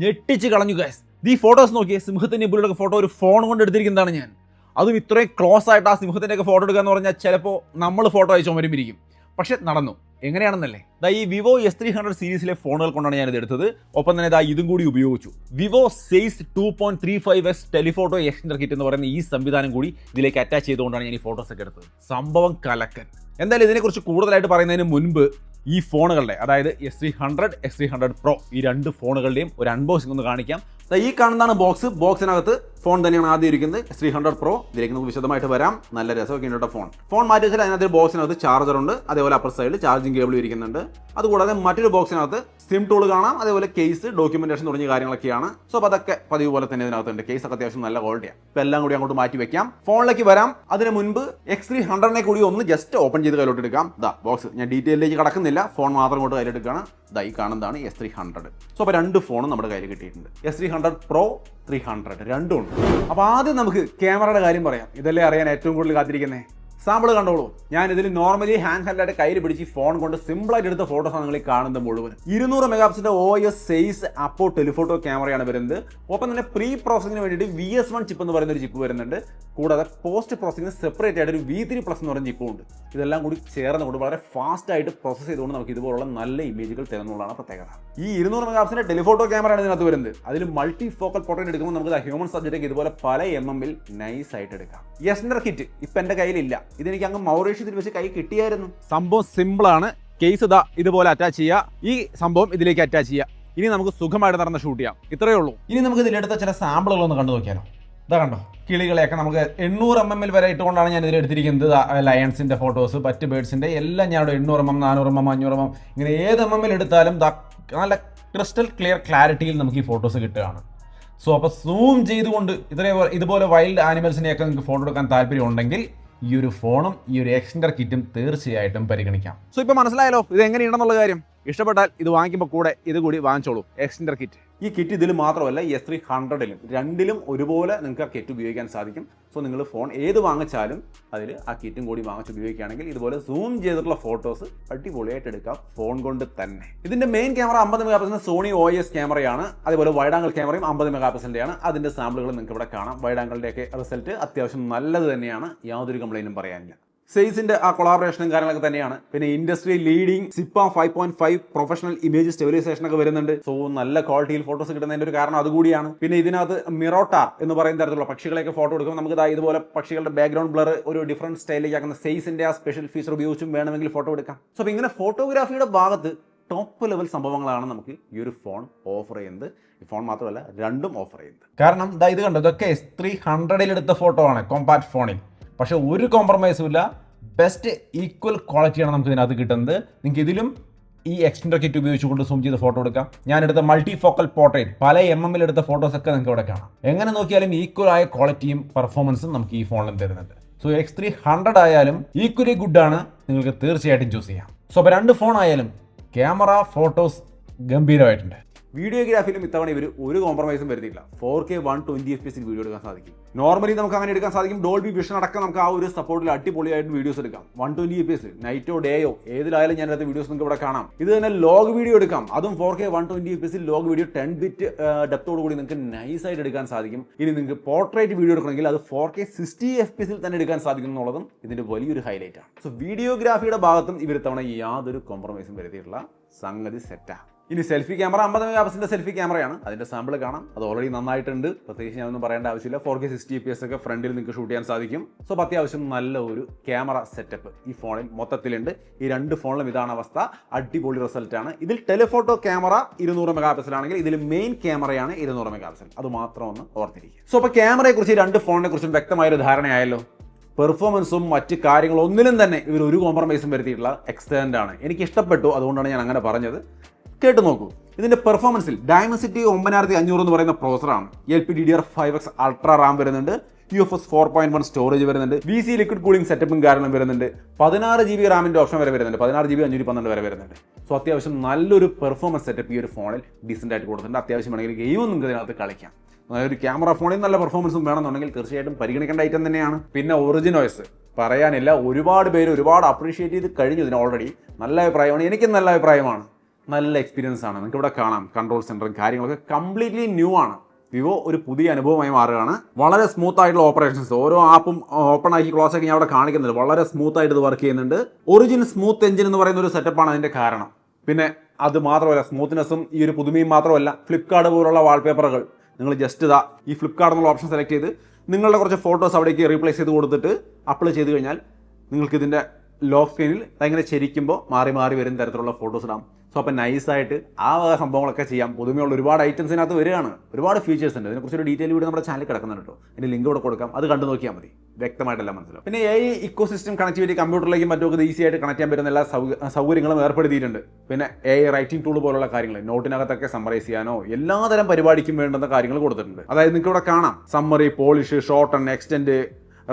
ഞെട്ടിച്ച് കളഞ്ഞു ഗൈസ്. ഈ ഫോട്ടോസ് നോക്കിയേ, സിംഹത്തിൻ്റെ പുള്ളിയുടെ ഫോട്ടോ ഒരു ഫോൺ കൊണ്ട് എടുത്തിരിക്കുന്നതാണ് ഞാൻ. അതും ഇത്രയും ക്ലോസ് ആയിട്ട് ആ സിംഹത്തിൻ്റെയൊക്കെ ഫോട്ടോ എടുക്കുക എന്ന് പറഞ്ഞാൽ ചിലപ്പോൾ നമ്മൾ ഫോട്ടോ അയച്ച് ചുമരുമിരിക്കും. പക്ഷെ നടന്നു. എങ്ങനെയാണെന്നല്ലേ, ഈ വിവോ S300 സീരീസിലെ ഫോണുകൾ കൊണ്ടാണ് ഞാനിത് എടുത്തത്. ഒപ്പം തന്നെ ഇതും കൂടി ഉപയോഗിച്ചു. Vivo says 2.35x telephoto extender kit എന്ന് പറയുന്ന ഈ സംവിധാനം കൂടി ഇതിലേക്ക് അറ്റാച്ച് ചെയ്തുകൊണ്ടാണ് ഞാൻ ഈ ഫോട്ടോസ് ഒക്കെ എടുത്തത്. സംഭവം കലക്കൻ. എന്തായാലും ഇതിനെക്കുറിച്ച് കൂടുതലായിട്ട് പറയുന്നതിന് മുൻപ് ഈ ഫോണുകളുടെ, അതായത് S300, S300 Pro, ഈ രണ്ട് ഫോണുകളുടെയും ഒരു അൺബോക്സിംഗ് ഒന്ന് കാണിക്കാം. ഈ കാണുന്നതാണ് ബോക്സ്. ബോക്സിനകത്ത് ഫോൺ തന്നെയാണ് ആദ്യം ഇരിക്കുന്നത്, S300 Pro. ഇതിലേക്ക് നമുക്ക് വിശദമായിട്ട് വരാം. നല്ല രസമൊക്കെ ഉണ്ട് ഫോൺ മാറ്റി വെച്ചാൽ അതിനകത്ത് ബോക്സിനകത്ത് ചാർജർ ഉണ്ട്, അതേപോലെ അപ്പർ സൈഡിൽ ചാർജിങ് കേബിൾ ഇരിക്കുന്നുണ്ട്. അതുകൂടാതെ മറ്റൊരു ബോക്സിനകത്ത് സിം ടൂൾ കാണാം, അതേപോലെ കേസ്, ഡോക്യുമെന്റേഷൻ തുടങ്ങിയ കാര്യങ്ങളൊക്കെയാണ്. സോ അപ്പോൾ അതൊക്കെ പതിവ് പോലെ തന്നെ ഇതിനകത്തുണ്ട്. കേസ് ഒക്കെ അത്യാവശ്യം നല്ല ക്വാളിറ്റിയാണ്. ഇപ്പോൾ എല്ലാം കൂടി അങ്ങോട്ട് മാറ്റി വെക്കാം. ഫോണിലേക്ക് വരാം. അതിന് മുൻപ് X300 കൂടി ഒന്ന് ജസ്റ്റ് ഓപ്പൺ ചെയ്ത് കയ്യിലോട്ട് എടുക്കാം. ബോക്സ് ഞാൻ ഡീറ്റെയിലേക്ക് കടക്കുന്നില്ല, ഫോൺ മാത്രം കൊണ്ട് കയ്യിലെടുക്കുകയാണ്. ഈ കാണുന്നതാണ് S300. സോ അപ്പോൾ രണ്ട് ഫോണും നമ്മുടെ കയ്യിൽ കിട്ടിയിട്ടുണ്ട്. S300 Pro, 300 രണ്ടും ഉണ്ട്. അപ്പോൾ ആദ്യം നമുക്ക് ക്യാമറയുടെ കാര്യം പറയാം. ഇതല്ലേ അറിയാൻ ഏറ്റവും കൂടുതൽ കാത്തിരിക്കുന്നത്. സാമ്പിൾ കണ്ടോളൂ. ഞാൻ ഇതിൽ നോർമലി ഹാൻഡ് ഹെൽഡായിട്ട് കയ്യിൽ പിടിച്ച് ഫോൺ കൊണ്ട് സിമ്പിളായിട്ട് എടുത്ത ഫോട്ടോസാണ് നിങ്ങൾ കാണുന്നത് മുഴുവൻ. 200 മെഗാപിക്സലിന്റെ OIS സെയ്സ് അപ്പോ ടെലിഫോട്ടോ ക്യാമറയാണ് വരുന്നത്. ഒപ്പം തന്നെ പ്രീ പ്രോസസിങ്ങിന് വേണ്ടിയിട്ട് VS1 ചിപ്പ് എന്ന് പറയുന്ന ഒരു ചിപ്പ് വരുന്നുണ്ട്. കൂടാതെ പോസ്റ്റ് പ്രോസസിങ്ങിന് സെപ്പറേറ്റ് ആയിട്ട് ഒരു V3+ എന്ന് പറയുന്ന ചിപ്പും ഉണ്ട്. ഇതെല്ലാം കൂടി ചേർന്നുകൊണ്ട് വളരെ ഫാസ്റ്റ് ആയിട്ട് പ്രോസസ് ചെയ്തുകൊണ്ട് നമുക്ക് ഇതുപോലുള്ള നല്ല ഇമേജുകൾ തരുന്നതാണ് പ്രത്യേകത. ഈ 200 മെഗാപിക്സലിന്റെ ടെലിഫോട്ടോ ക്യാമറയാണ് ഇതിനകത്ത് വരുന്നത്. അതിൽ മൾട്ടി ഫോക്കൽ പോർട്രേറ്റ് എടുക്കുമ്പോൾ നമുക്ക് ഹ്യൂമൻ സബ്ജക്റ്റ് ഇതുപോലെ പല mm നൈസ് ആയിട്ട് എടുക്കാം. എക്സ്റ്റൻഡർ കിറ്റ് ഇപ്പം എൻ്റെ കയ്യിലില്ല. ഇതെനിക്ക് അങ്ങ് മൗറീഷ്യത്തിൽ വെച്ച് കൈ കിട്ടിയായിരുന്നു. സംഭവം സിമ്പിളാണ്. കേസ് ഇതുപോലെ അറ്റാച്ച് ചെയ്യുക, ഈ സംഭവം ഇതിലേക്ക് അറ്റാച്ച് ചെയ്യുക. ഇനി നമുക്ക് സുഖമായിട്ട് നടന്ന് ഷൂട്ട് ചെയ്യാം. ഇത്രയേ ഉള്ളൂ. ഇനി നമുക്ക് ഇതിലെടുത്ത ചില സാമ്പിളുകളൊന്ന് കണ്ടു നോക്കിയാലോ. കണ്ടോ, കിളികളെയൊക്കെ നമുക്ക് 800 mm വരെ ഇട്ടുകൊണ്ടാണ് ഞാൻ ഇതിൽ എടുത്തിരിക്കുന്നത്. ലയൺസിന്റെ ഫോട്ടോസ്, പറ്റ് ബേഡ്സിന്റെ എല്ലാം ഞാൻ 800 mm, 400 mm, 500 mm ഇങ്ങനെ ഏത് mm എടുത്താലും നല്ല ക്രിസ്റ്റൽ ക്ലിയർ ക്ലാരിറ്റിയിൽ നമുക്ക് ഈ ഫോട്ടോസ് കിട്ടുകയാണ്. സോ അപ്പോൾ സൂം ചെയ്തുകൊണ്ട് ഇതുപോലെ വൈൽഡ് ആനിമൽസിനെയൊക്കെ നിങ്ങൾക്ക് ഫോട്ടോ എടുക്കാൻ താല്പര്യം ഉണ്ടെങ്കിൽ ഈ ഒരു ഫോണും ഈ ഒരു എക്സ്റ്റൻഡർ കിറ്റും തീർച്ചയായിട്ടും പരിഗണിക്കാം. സോ ഇപ്പോൾ മനസ്സിലായല്ലോ ഇത് എങ്ങനെയുണ്ടെന്നുള്ള കാര്യം. ഇഷ്ടപ്പെട്ടാൽ ഇത് വാങ്ങിക്കുമ്പോൾ കൂടെ ഇത് കൂടി വാങ്ങിച്ചോളൂ, എക്സ്റ്റൻഡർ കിറ്റ്. ഈ കിറ്റ് ഇതിൽ മാത്രമല്ല, S300 രണ്ടിലും ഒരുപോലെ നിങ്ങൾക്ക് ആ കിറ്റ് ഉപയോഗിക്കാൻ സാധിക്കും. സോ നിങ്ങൾ ഫോൺ ഏത് വാങ്ങിച്ചാലും അതിൽ ആ കിറ്റും കൂടി വാങ്ങിച്ച് ഉപയോഗിക്കുകയാണെങ്കിൽ ഇതുപോലെ സൂം ചെയ്തിട്ടുള്ള ഫോട്ടോസ് അടിപൊളിയായിട്ട് എടുക്കാം ഫോൺ കൊണ്ട് തന്നെ. ഇതിന്റെ മെയിൻ ക്യാമറ 50 മെഗാപിക്സലിന്റെ സോണി OIS ക്യാമറയാണ്. അതേപോലെ വൈഡ് ആംഗിൾ ക്യാമറയും 50 മെഗാപിക്സലിന്റെയാണ്. അതിന്റെ സാമ്പിളുകൾ നിങ്ങൾക്ക് ഇവിടെ കാണാം. വൈഡ് ആംഗിളിന്റെയൊക്കെ റിസൾട്ട് അത്യാവശ്യം നല്ലത് തന്നെയാണ്, യാതൊരു കംപ്ലൈന്റും പറയാനില്ല. സെയ്സിന്റെ ആ കൊളാബറേഷനും കാര്യങ്ങളൊക്കെ തന്നെയാണ്. പിന്നെ ഇൻഡസ്ട്രി ലീഡിംഗ് സിപ്പ 5.5 പ്രൊഫഷണൽ ഇമേജ് സ്റ്റെബിലൈസേഷൻ ഒക്കെ വരുന്നുണ്ട്. സോ നല്ല ക്വാളിറ്റിയിൽ ഫോട്ടോസ് കിട്ടുന്നതിന്റെ ഒരു കാരണം അതുകൂടിയാണ്. പിന്നെ ഇതിനകത്ത് മിറോട്ടാർ എന്ന് പറയുന്ന തരത്തിലുള്ള പക്ഷികളെയൊക്കെ ഫോട്ടോ എടുക്കുമ്പോൾ നമുക്ക് ഇതുപോലെ പക്ഷികളുടെ ബാക്ക്ഗ്രൗണ്ട് ബ്ലർ ഒരു ഡിഫറൻറ്റ് സ്റ്റൈലിലേക്ക് ആക്കുന്ന സെയ്സിന്റെ ആ സ്പെഷ്യൽ ഫീച്ചർ ഉപയോഗിച്ചും വേണമെങ്കിൽ ഫോട്ടോ എടുക്കാം. സോ അപ്പോൾ ഇങ്ങനെ ഫോട്ടോഗ്രാഫിയുടെ ഭാഗത്ത് ടോപ്പ് ലെവൽ സംഭവങ്ങളാണ് നമുക്ക് ഈ ഒരു ഫോൺ ഓഫർ ചെയ്യുന്നത്. ഈ ഫോൺ മാത്രമല്ല, രണ്ടും ഓഫർ ചെയ്യുന്നത്. കാരണം ഇത് കണ്ടോ, ഇതൊക്കെ S300 എടുത്ത ഫോട്ടോ ആണ് കോമ്പാക്ട് ഫോണിൽ. പക്ഷെ ഒരു കോംപ്രമൈസും ഇല്ല. ബെസ്റ്റ് ഈക്വൽ ക്വാളിറ്റിയാണ് നമുക്ക് ഇതിനകത്ത് കിട്ടുന്നത്. നിങ്ങൾക്ക് ഇതിലും ഈ എക്സ്റ്റൻഡർ കിറ്റ് ഉപയോഗിച്ചുകൊണ്ട് സൂം ചെയ്ത് ഫോട്ടോ എടുക്കാം. ഞാനെടുത്ത മൾട്ടി ഫോക്കൽ പോർട്രേറ്റ് പല mm എടുത്ത ഫോട്ടോസൊക്കെ നിങ്ങൾക്ക് ഇവിടെ കാണാം. എങ്ങനെ നോക്കിയാലും ഈക്വൽ ആയ ക്വാളിറ്റിയും പെർഫോമൻസും നമുക്ക് ഈ ഫോണിലും തരുന്നുണ്ട്. സോ X300 ആയാലും ഈക്വലി ഗുഡാണ്, നിങ്ങൾക്ക് തീർച്ചയായിട്ടും ചൂസ് ചെയ്യാം. സോ അപ്പോൾ രണ്ട് ഫോൺ ആയാലും ക്യാമറ, ഫോട്ടോസ് ഗംഭീരമായിട്ടുണ്ട്. വീഡിയോഗ്രാഫിയിലും ഇത്തവണ ഇവർ ഒരു കോംപ്രമൈസും വരുന്നില്ല. 4K 120 FPS വീഡിയോ എടുക്കാൻ സാധിക്കും. നോർമലി നമുക്ക് അങ്ങനെ എടുക്കാൻ സാധിക്കും. ഡോൾബി വിഷൻ അടക്കം നമുക്ക് ആ ഒരു സപ്പോർട്ടിൽ അടിപൊളിയായിട്ട് വീഡിയോസ് എടുക്കാം. 120 FPS നൈറ്റോ ഡേയോ ഏതിലായാലും ഞാൻ അടുത്ത വീഡിയോസ് നിങ്ങൾക്ക് ഇവിടെ കാണാം. ഇത് തന്നെ ലോഗ് വീഡിയോ എടുക്കാം, അതും 4K 120 FPS log video 10 bit ഡെപ്തോട് കൂടി നിങ്ങൾക്ക് നൈസായിട്ട് എടുക്കാൻ സാധിക്കും. ഇനി നിങ്ങൾക്ക് പോർട്രേറ്റ് വീഡിയോ എടുക്കണമെങ്കിൽ അത് 4K 60 FPS തന്നെ എടുക്കാൻ സാധിക്കും എന്നുള്ളതും ഇതിന്റെ വലിയൊരു ഹൈലൈറ്റ് ആണ്. സോ വീഡിയോഗ്രാഫിയുടെ ഭാഗത്തും ഇവർ ഇത്തവണ യാതൊരു കോംപ്രമൈസും വരുത്തിയിട്ടുള്ള സംഗതി സെറ്റാണ്. ഇനി സെൽഫി ക്യാമറ 50 മെഗാപിക്സലിന്റെ സെൽഫി ക്യാമറയാണ്. അതിന്റെ സാമ്പിൾ കാണാം. അത് ഓൾറെഡി നന്നായിട്ടുണ്ട്. പ്രത്യേകിച്ച് ഞാനൊന്നും പറയേണ്ട ആവശ്യമില്ല. 4K 60 FPS ഒക്കെ ഫ്രണ്ടിൽ നിങ്ങൾക്ക് ഷൂട്ട് ചെയ്യാൻ സാധിക്കും. സോ അത്യാവശ്യം നല്ല ഒരു ക്യാമറ സെറ്റപ്പ് ഈ ഫോണിൽ മൊത്തത്തിലുണ്ട്. ഈ രണ്ട് ഫോണിലും ഇതാണ് അവസ്ഥ. അടിപൊളി റിസൾട്ടാണ്. ഇതിൽ ടെലിഫോട്ടോ ക്യാമറ 200 മെഗാപിക്സൽ ആണെങ്കിൽ ഇതിൽ മെയിൻ ക്യാമറയാണ് 200 മെഗാപിക്സൽ. അത് മാത്രം ഒന്ന് ഓർത്തിരിക്കുക. സോ അപ്പോൾ ക്യാമറയെ കുറിച്ച് രണ്ട് ഫോണിനെ കുറിച്ചും വ്യക്തമായൊരു ധാരണയായല്ലോ. പെർഫോമൻസും മറ്റ് കാര്യങ്ങളും ഒന്നിലും തന്നെ ഇവർ ഒരു കോംപ്രമൈസും വരുത്തിയിട്ടുള്ള എക്സലന്റ് ആണ്. എനിക്ക് ഇഷ്ടപ്പെട്ടു, അതുകൊണ്ടാണ് ഞാൻ അങ്ങനെ പറഞ്ഞത്. കേട്ട് നോക്കൂ. ഇതിന്റെ പെർഫോമൻസിൽ ഡയമൻസിറ്റി 9500 എന്ന് പറയുന്ന പ്രോസറാണ്. LPDDR5X അൾട്രാ റാം വരുന്നുണ്ട്. UFS 4.1 സ്റ്റോറേജ് വരുന്നുണ്ട്. VC ലിക്വിഡ് കൂളിംഗ് സെറ്റപ്പും കാരണം വരുന്നുണ്ട്. 16 GB റാമിന്റെ ഓപ്ഷൻ വരെ വരുന്നുണ്ട്. 16 GB 512 വരെ വരുന്നുണ്ട്. സോ അത്യാവശ്യം നല്ലൊരു പെർഫോമൻസ് സെറ്റപ്പ് ഈ ഒരു ഫോണിൽ ഡീസൻ്റ് ആയിട്ട് കൊടുത്തിട്ടുണ്ട്. അത്യാവശ്യം വേണമെങ്കിൽ ഗെയിമും നിങ്ങൾക്ക് ഇതിനകത്ത് കളിക്കാം. ഒരു ക്യാമറ ഫോണിൽ നല്ല പെർഫോമൻസും വേണമെന്നുണ്ടെങ്കിൽ തീർച്ചയായിട്ടും പരിഗണിക്കേണ്ട ഐറ്റം തന്നെയാണ്. പിന്നെ ഒറിജിൻ OS പറയാനില്ല. ഒരുപാട് പേര് ഒരുപാട് അപ്രീഷിയേറ്റ് ചെയ്ത് കഴിഞ്ഞു ഇതിന് ഓൾറെഡി. നല്ല അഭിപ്രായമാണ്. എനിക്കും നല്ല അഭിപ്രായമാണ്. നല്ല എക്സ്പീരിയൻസ് ആണ്. നിങ്ങൾക്ക് ഇവിടെ കാണാം കൺട്രോൾ സെൻറ്ററും കാര്യങ്ങളൊക്കെ കംപ്ലീറ്റ്ലി ന്യൂ ആണ്. വിവോ ഒരു പുതിയ അനുഭവമായി മാറുകയാണ്. വളരെ സ്മൂത്ത് ആയിട്ടുള്ള ഓപ്പറേഷൻസ്, ഓരോ ആപ്പും ഓപ്പൺ ആക്കി ക്ലോസ് ആക്കി ഞാൻ അവിടെ കാണിക്കുന്നുണ്ട്. വളരെ സ്മൂത്ത് ആയിട്ട് ഇത് വർക്ക് ചെയ്യുന്നുണ്ട്. ഒറിജിൻ സ്മൂത്ത് എഞ്ചിൻ എന്ന് പറയുന്ന ഒരു സെറ്റപ്പാണ് അതിൻ്റെ കാരണം. പിന്നെ അത് മാത്രമല്ല, സ്മൂത്ത്നെസ്സും ഈ ഒരു പുതുമയും മാത്രമല്ല, ഫ്ലിപ്കാർട്ട് പോലുള്ള വാൾപേപ്പറുകൾ നിങ്ങൾ ജസ്റ്റ് ഇതാ ഈ ഫ്ലിപ്കാർട്ട് എന്നുള്ള ഓപ്ഷൻ സെലക്ട് ചെയ്ത് നിങ്ങളുടെ കുറച്ച് ഫോട്ടോസ് അവിടേക്ക് റീപ്ലേസ് ചെയ്ത് കൊടുത്തിട്ട് അപ്ലൈ ചെയ്ത് കഴിഞ്ഞാൽ നിങ്ങൾക്ക് ഇതിൻ്റെ ലോക്ക് സ്ക്രീനിൽ അങ്ങനെ ചരിക്കുമ്പോൾ മാറി മാറി വരുന്ന തരത്തിലുള്ള ഫോട്ടോസ് ഇടാം. സോ അപ്പോൾ നൈസായിട്ട് ആ സംഭവങ്ങളൊക്കെ ചെയ്യാം. പുതുമയുള്ള ഒരുപാട് ഐറ്റംസിനകത്ത് വരികയാണ്. ഒരുപാട് ഫീച്ചേഴ്സ് ഉണ്ട്. ഇതിനെക്കുറിച്ചൊരു ഡീറ്റെയിൽ വീഡിയോ നമ്മുടെ ചാനലിൽ കിടക്കുന്നുണ്ട് കേട്ടോ. അതിൻ്റെ ലിങ്ക് ഇവിടെ കൊടുക്കാം. അത് കണ്ടു നോക്കിയാൽ മതി, വ്യക്തമായിട്ടെല്ലാം മനസ്സിലാവും. പിന്നെ AI ഇക്കോസിസ്റ്റം കണക്ടിവിറ്റി കമ്പ്യൂട്ടറിലേക്കും മറ്റൊക്കെ ഈസി ആയിട്ട് കണക്ട് ചെയ്യാൻ പറ്റുന്ന എല്ലാ സൗകര്യങ്ങളും ഏർപ്പെടുത്തിയിട്ടുണ്ട്. പിന്നെ AI റൈറ്റിംഗ് ടൂൾ പോലുള്ള കാര്യങ്ങൾ, നോട്ടിനകത്തൊക്കെ സമ്മറൈസ് ചെയ്യാനോ എല്ലാതരം പരിപാടിക്കും വേണ്ടുന്ന കാര്യങ്ങൾ കൊടുത്തിട്ടുണ്ട്. അതായത് നിങ്ങൾക്ക് ഇവിടെ കാണാം summary, polish, shorten, extend,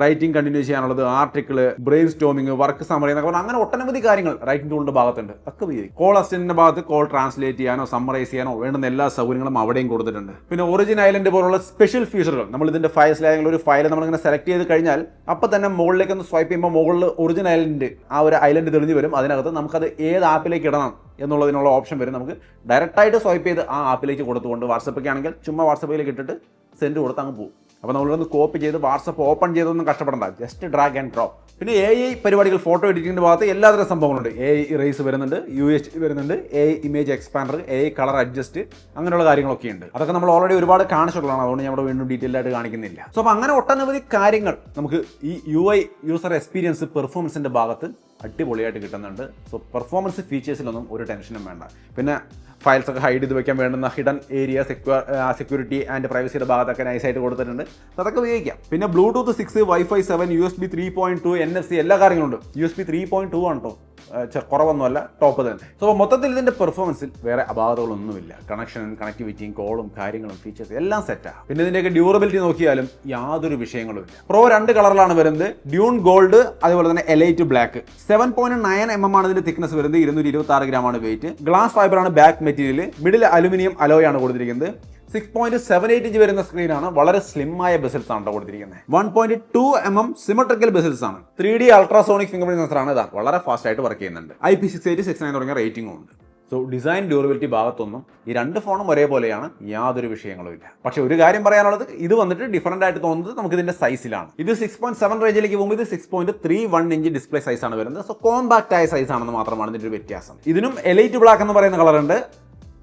writing continue ചെയ്യാനുള്ളത്, article, brainstorming, work summary എന്നൊക്കെ പറഞ്ഞാൽ അങ്ങനെ ഒട്ടനവധി കാര്യങ്ങൾ റൈറ്റിംഗ് ടൂളിന്റെ ഭാഗത്തുണ്ട്. ഒക്കെ ഉപയോഗിക്കും. കോൾ അസിസ്റ്റന്റിന്റെ ഭാഗത്ത് കോൾ ട്രാൻസ്ലേറ്റ് ചെയ്യാനോ സമ്മറൈസ് ചെയ്യാനോ വേണ്ടുന്ന എല്ലാ സൗകര്യങ്ങളും അവിടെയും കൊടുത്തിട്ടുണ്ട്. പിന്നെ ഒറിജിൻ ഐലൻഡ് പോലുള്ള സ്പെഷ്യൽ ഫീച്ചറുകൾ, നമ്മൾ ഇതിന്റെ ഫയൽസ് അല്ലെങ്കിൽ ഒരു ഫയൽ നമ്മളിങ്ങനെ സെലക്ട് ചെയ്ത് കഴിഞ്ഞാൽ അപ്പോൾ തന്നെ മുകളിലേക്ക് ഒന്ന് സ്വൈപ്പ് ചെയ്യുമ്പോൾ മുകളിൽ ഒറിജിൻ ഐലൻഡ് ആ ഒരു ഐലൻഡ് തെളിഞ്ഞ് വരും. അതിനകത്ത് നമുക്കത് ഏത് ആപ്പിലേക്ക് ഇടണം എന്നുള്ളതിനുള്ള ഓപ്ഷൻ വരും. നമുക്ക് ഡയറക്റ്റായിട്ട് സ്വൈപ്പ് ചെയ്ത് ആ ആപ്പിലേക്ക് കൊടുത്തുകൊണ്ട് വാട്സപ്പൊക്കെ ആണെങ്കിൽ ചുമ്മാ വാട്സപ്പിലേക്ക് ഇട്ടിട്ട് സെൻഡ് കൊടുത്ത് അങ്ങ് പോകും. അപ്പോൾ നമ്മളൊന്ന് കോപ്പി ചെയ്ത് വാട്സപ്പ് ഓപ്പൺ ചെയ്തൊന്നും കഷ്ടപ്പെടണ്ട, ജസ്റ്റ് ഡ്രാഗ് ആൻഡ് ഡ്രോപ്പ്. പിന്നെ AI പരിപാടികൾ, ഫോട്ടോ എഡിറ്റിംഗിൻ്റെ ഭാഗത്ത് എല്ലാതരം സംഭവങ്ങളുണ്ട്. AI ഇറേസ് വരുന്നുണ്ട്, UHD വരുന്നുണ്ട്, AI image expander, AI colour adjust, അങ്ങനെയുള്ള കാര്യങ്ങളൊക്കെ ഉണ്ട്. അതൊക്കെ നമ്മൾ ഓൾറെഡി ഒരുപാട് കാണിച്ചിട്ടുള്ളതാണ്. അതുകൊണ്ട് ഞാൻ ഇവിടെ വീണ്ടും ഡീറ്റെയിൽ ആയിട്ട് കാണിക്കുന്നില്ല. സോ അപ്പോൾ അങ്ങനെ ഒട്ടനവധി കാര്യങ്ങൾ നമുക്ക് ഈ UI യൂസർ എക്സ്പീരിയൻസ് പെർഫോമൻസിൻ്റെ ഭാഗത്ത് അടിപൊളിയായിട്ട് കിട്ടുന്നുണ്ട്. സോ പെർഫോമൻസ് ഫീച്ചേഴ്സിലൊന്നും ഒരു ടെൻഷനും വേണ്ട. പിന്നെ ഫയൽസ് ഒക്കെ ഹൈഡ് ചെയ്ത് വെക്കാൻ വേണ്ടുന്ന ഹിഡൻ ഏരിയ, സെക്യൂരിറ്റി ആൻഡ് പ്രൈവസിയുടെ ഭാഗത്തൊക്കെ നൈസായിട്ട് കൊടുത്തിട്ടുണ്ട്. അതൊക്കെ ഉപയോഗിക്കാം. പിന്നെ ബ്ലൂടൂത്ത് 6, Wi-Fi 7, USB 3.2, NFC എല്ലാ കാര്യങ്ങളുണ്ട്. USB 3.2 ആണ് കേട്ടോ, കുറവൊന്നുമല്ല, ടോപ്പ് തന്നെ. സോ മൊത്തത്തിൽ ഇതിന്റെ പെർഫോമൻസിൽ വേറെ അപാകതകളൊന്നുമില്ല. കണക്ഷനും കണക്ടിവിറ്റിയും കോളും കാര്യങ്ങളും ഫീച്ചേഴ്സ് എല്ലാം സെറ്റാണ്. പിന്നെ ഇതിന്റെയൊക്കെ ഡ്യൂറബിലിറ്റി നോക്കിയാലും യാതൊരു വിഷയങ്ങളും ഇല്ല. പ്രോ 2 കളറിലാണ് വരുന്നത്, ഡ്യൂൺ ഗോൾഡ്, അതുപോലെ തന്നെ എലൈറ്റ് ബ്ലാക്ക്. 7.9 mm ആണ് ഇതിന്റെ തിക്നെസ് വരുന്നത്, 226 ഗ്രാമാണ് വെയിറ്റ്. ഗ്ലാസ് ഫൈബർ ആണ് back material, middle aluminium alloy ആണ് കൊടുത്തിരിക്കുന്നത്. 6.78 ഇഞ്ച് വരുന്ന സ്ക്രീനാണ്. വളരെ സ്ലിം ആയ ബെസൽസ് ആണ് കൊടുത്തിരിക്കുന്നത്. 1.2 mm സിമെട്രിക്കൽ ബെസൽസ് ആണ്. 3D ultrasonic finger print sensor ആണ്. ഇതാ വളരെ ഫാസ്റ്റ് ആയിട്ട് വർക്ക് ചെയ്യുന്നുണ്ട്. IP6869 തുടങ്ങിയ റേറ്റിംഗും ഉണ്ട്. സോ ഡിസൈൻ ഡ്യൂറബിലിറ്റി ഭാഗത്തൊന്നും ഈ രണ്ട് ഫോണും ഒരേപോലെയാണ്, യാതൊരു വിഷയങ്ങളും ഇല്ല. പക്ഷേ ഒരു കാര്യം പറയാനുള്ളത്, ഇത് വന്നിട്ട് ഡിഫറൻ്റ് ആയിട്ട് തോന്നുന്നത് നമുക്ക് ഇതിന്റെ സൈസിലാണ്. ഇത് 6.7 റേഞ്ചിലേക്ക് പോകുമ്പോൾ ഇത് 6.31 ഇഞ്ച് ഡിസ്പ്ലേ സൈസ് ആണ് വരുന്നത്. സോ കോമ്പാക്ട് ആയ സൈസ് ആണെന്ന് മാത്രമാണ് ഇതിന്റെ ഒരു വ്യത്യാസം. ഇതിനും എലൈറ്റ് ബ്ലാക്ക് എന്ന് പറയുന്ന കളറുണ്ട്,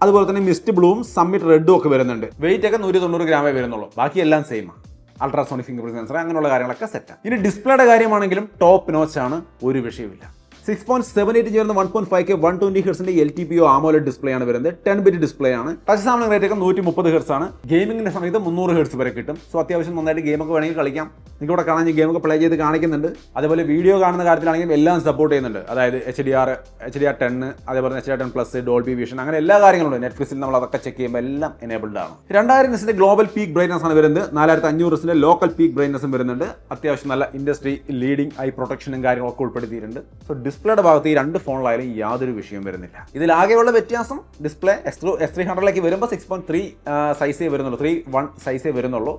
അതുപോലെ തന്നെ മിസ്റ്റ് ബ്ലൂവും സമ്മിറ്റ് റെഡും ഒക്കെ വരുന്നുണ്ട്. വെയിറ്റ് ഒക്കെ 190 ഗ്രാമേ വരുന്നുള്ളൂ, ബാക്കി എല്ലാം സെയിം ആണ്. അൾട്രാസോണിക് ഫിംഗർ പ്രിന്റ് സെൻസർ, അങ്ങനെയുള്ള കാര്യങ്ങളൊക്കെ സെറ്റാണ്. ഇനി ഡിസ്പ്ലേയുടെ കാര്യമാണെങ്കിലും ടോപ്പ് നോച്ച് ആണ്, ഒരു വിഷയമില്ല. 6.78 ചേർന്ന് 1.5K 120 ഹെർട്സിന്റെ LTPO AMOLED ഡിസ്പ്ലേ ആണ് വരുന്നത്. 10-bit ഡിസ്പ്ലേ ആണ്. ടച്ച് സാമ്പിളിംഗ് റേറ്റ് ഒക്കെ 130 ഹെർട്സ് ആണ്. ഗെയിമിംഗിന്റെ സമയത്ത് 300 ഹെർട്സ് വരെ കിട്ടും. സോ അത്യാവശ്യം നന്നായിട്ട് ഗെയിമൊക്കെ വേണമെങ്കിൽ കളിക്കാം. നിങ്ങൾക്ക് ഇവിടെ കാണാൻ ഗെയിമൊക്കെ പ്ലേ ചെയ്ത് കാണിക്കുന്നുണ്ട്. അതേപോലെ വീഡിയോ കാണുന്ന കാര്യത്തിലാണെങ്കിലും എല്ലാം സപ്പോർട്ട് ചെയ്യുന്നുണ്ട്. അതായത് HDR10, അതേപോലെ HDR10+, ഡോൾബി വിഷൻ, അങ്ങനെ എല്ലാ കാര്യങ്ങളും നെറ്റ്ഫ്ലിക്സിൽ നമ്മൾ അതൊക്കെ ചെക്ക് ചെയ്യുമ്പോൾ എല്ലാം എനേബിൾഡ് ആണ്. 2000 നിറ്റ്സിന്റെ ഗ്ലോബൽ പീക്ക് ബ്രൈറ്റ്നസ് ആണ് വരുന്നത്. 4500 നിറ്റ്സിന്റെ ലോക്കൽ പീക്ക് ബ്രൈറ്റ്നസും വരുന്നുണ്ട്. അത്യാവശ്യം നല്ല ഇൻഡസ്ട്രി ലീഡിംഗ് ഐ പ്രൊട്ടക്ഷനും കാര്യങ്ങളൊക്കെ ഉൾപ്പെടുത്തിയിട്ടുണ്ട്. സോ ഡിസ്പ്ലേയുടെ ഭാഗത്ത് ഈ രണ്ട് ഫോണിലായാലും യാതൊരു വിഷയവും വരുന്നില്ല. ഇതിലാകെയുള്ള വ്യത്യാസം ഡിസ്പ്ലേ S300ലേക്ക് വരുമ്പോൾ 6.3 സൈസേ വരുന്നുള്ളൂ, 3.1 സൈസേ വരുന്നുള്ളൂ.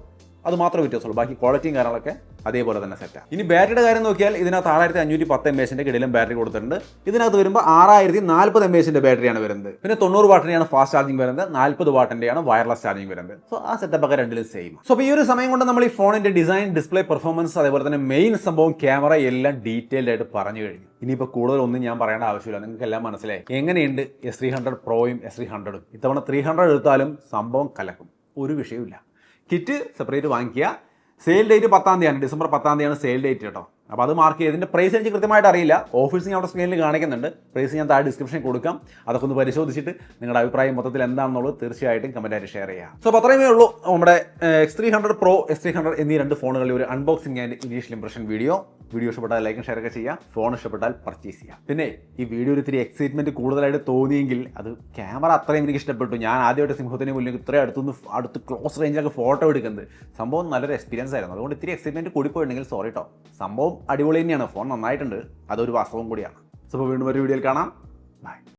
അത് മാത്രമേ വ്യത്യാസമുള്ളൂ. ബാക്കി ക്വാളിറ്റിയും കാര്യങ്ങളൊക്കെ അതേപോലെ തന്നെ സെറ്റാണ്. ഇനി ബാറ്ററിയുടെ കാര്യം നോക്കിയാൽ ഇതിനകത്ത് 6510 mAh കിടിലം ബാറ്ററി കൊടുത്തിട്ടുണ്ട്. ഇതിനകത്ത് വരുമ്പോൾ 6040 mAh ബാറ്ററിയാണ് വരുന്നത്. പിന്നെ 90 വാട്ടിന്റെയാണ് ഫാസ്റ്റ് ചാർജിങ് വരുന്നത്, 40 വാട്ടിന്റെയാണ് വയർലെസ് ചാർജിങ് വരുന്നത്. സോ ആ സെറ്റപ്പ് ഒക്കെ രണ്ടിലും സെയിം. സോ ഈ ഒരു സമയം കൊണ്ട് നമ്മൾ ഈ ഫോണിന്റെ ഡിസൈൻ, ഡിസ്പ്ലേ, പെർഫോമൻസ്, അതേപോലെ തന്നെ മെയിൻ സംഭവം ക്യാമറ എല്ലാം ഡീറ്റെയിൽഡ് ആയിട്ട് പറഞ്ഞു കഴിഞ്ഞു. ഇനിയിപ്പോൾ കൂടുതലൊന്നും ഞാൻ പറയേണ്ട ആവശ്യമില്ല, നിങ്ങൾക്ക് എല്ലാം മനസ്സിലായി. എങ്ങനെയുണ്ട് S300 പ്രോയും S300ഉം. ഇത്തവണ 300 എടുത്താലും സംഭവം കലക്കും, ഒരു വിഷയമില്ല. കിറ്റ് സെപ്പറേറ്റ് വാങ്ങിക്കുക. സെയിൽ ഡേറ്റ് 10-ാം തീയതിയാണ്, ഡിസംബർ 10-ാം തീയതിയാണ് സെയിൽ ഡേറ്റ് കേട്ടോ. അപ്പോൾ അത് മാർക്ക് ചെയ്ത് ഇതിൻ്റെ പ്രൈസ് എനിക്ക് കൃത്യമായിട്ട് അറിയില്ല. ഓഫീസ് ഞാൻ അവിടെ സ്ക്രീനിൽ കാണിക്കുന്നുണ്ട്. പ്രൈസ് ഞാൻ താഴെ ഡിസ്ക്രിപ്ഷനിൽ കൊടുക്കാം. അതൊക്കെ ഒന്ന് പരിശോധിച്ചിട്ട് നിങ്ങളുടെ അഭിപ്രായം മൊത്തത്തിൽ എന്താണെന്നുള്ളത് തീർച്ചയായിട്ടും കമൻറ്റായിട്ട് ഷെയർ ചെയ്യാം. സോ അപ്പോൾ അത്രയുമേ ഉള്ളൂ നമ്മുടെ X300 Pro, S300 എന്നീ രണ്ട് ഫോണുകളിൽ ഒരു unboxing and initial impression video ഇഷ്ടപ്പെട്ടാൽ ലൈക്കും ഷെയർ ഒക്കെ ചെയ്യാം. ഫോൺ ഇഷ്ടപ്പെട്ടാൽ പർച്ചേസ് ചെയ്യാം. പിന്നെ ഈ വീഡിയോ ഒരു ഇത്തിരി എക്സൈറ്റ്മെൻറ്റ് കൂടുതലായിട്ട് തോന്നിയെങ്കിൽ അത് ക്യാമറ അത്രയും എനിക്ക് ഇഷ്ടപ്പെട്ടു. ഞാൻ ആദ്യമായിട്ട് സിംഹത്തിന് മുന്നിൽ ഇത്രയും അടുത്ത് ക്ലോസ് റേഞ്ചിലൊക്കെ ഫോട്ടോ എടുക്കുന്നത് സംഭവം നല്ലൊരു എക്സ്പീരിയൻസ് ആയിരുന്നു. അതുകൊണ്ട് ഇത്തിരി എക്സൈറ്റ്മെൻറ്റ് കൂടിപ്പോയിട്ടുണ്ടെങ്കിൽ സോറി കേട്ടോ. സംഭവം അടിപൊളി തന്നെയാണ്, ഫോൺ നന്നായിട്ടുണ്ട്, അതൊരു വാസ്തവം കൂടിയാണ്. സോ വീണ്ടും ഒരു വീഡിയോയിൽ കാണാം. ബൈ.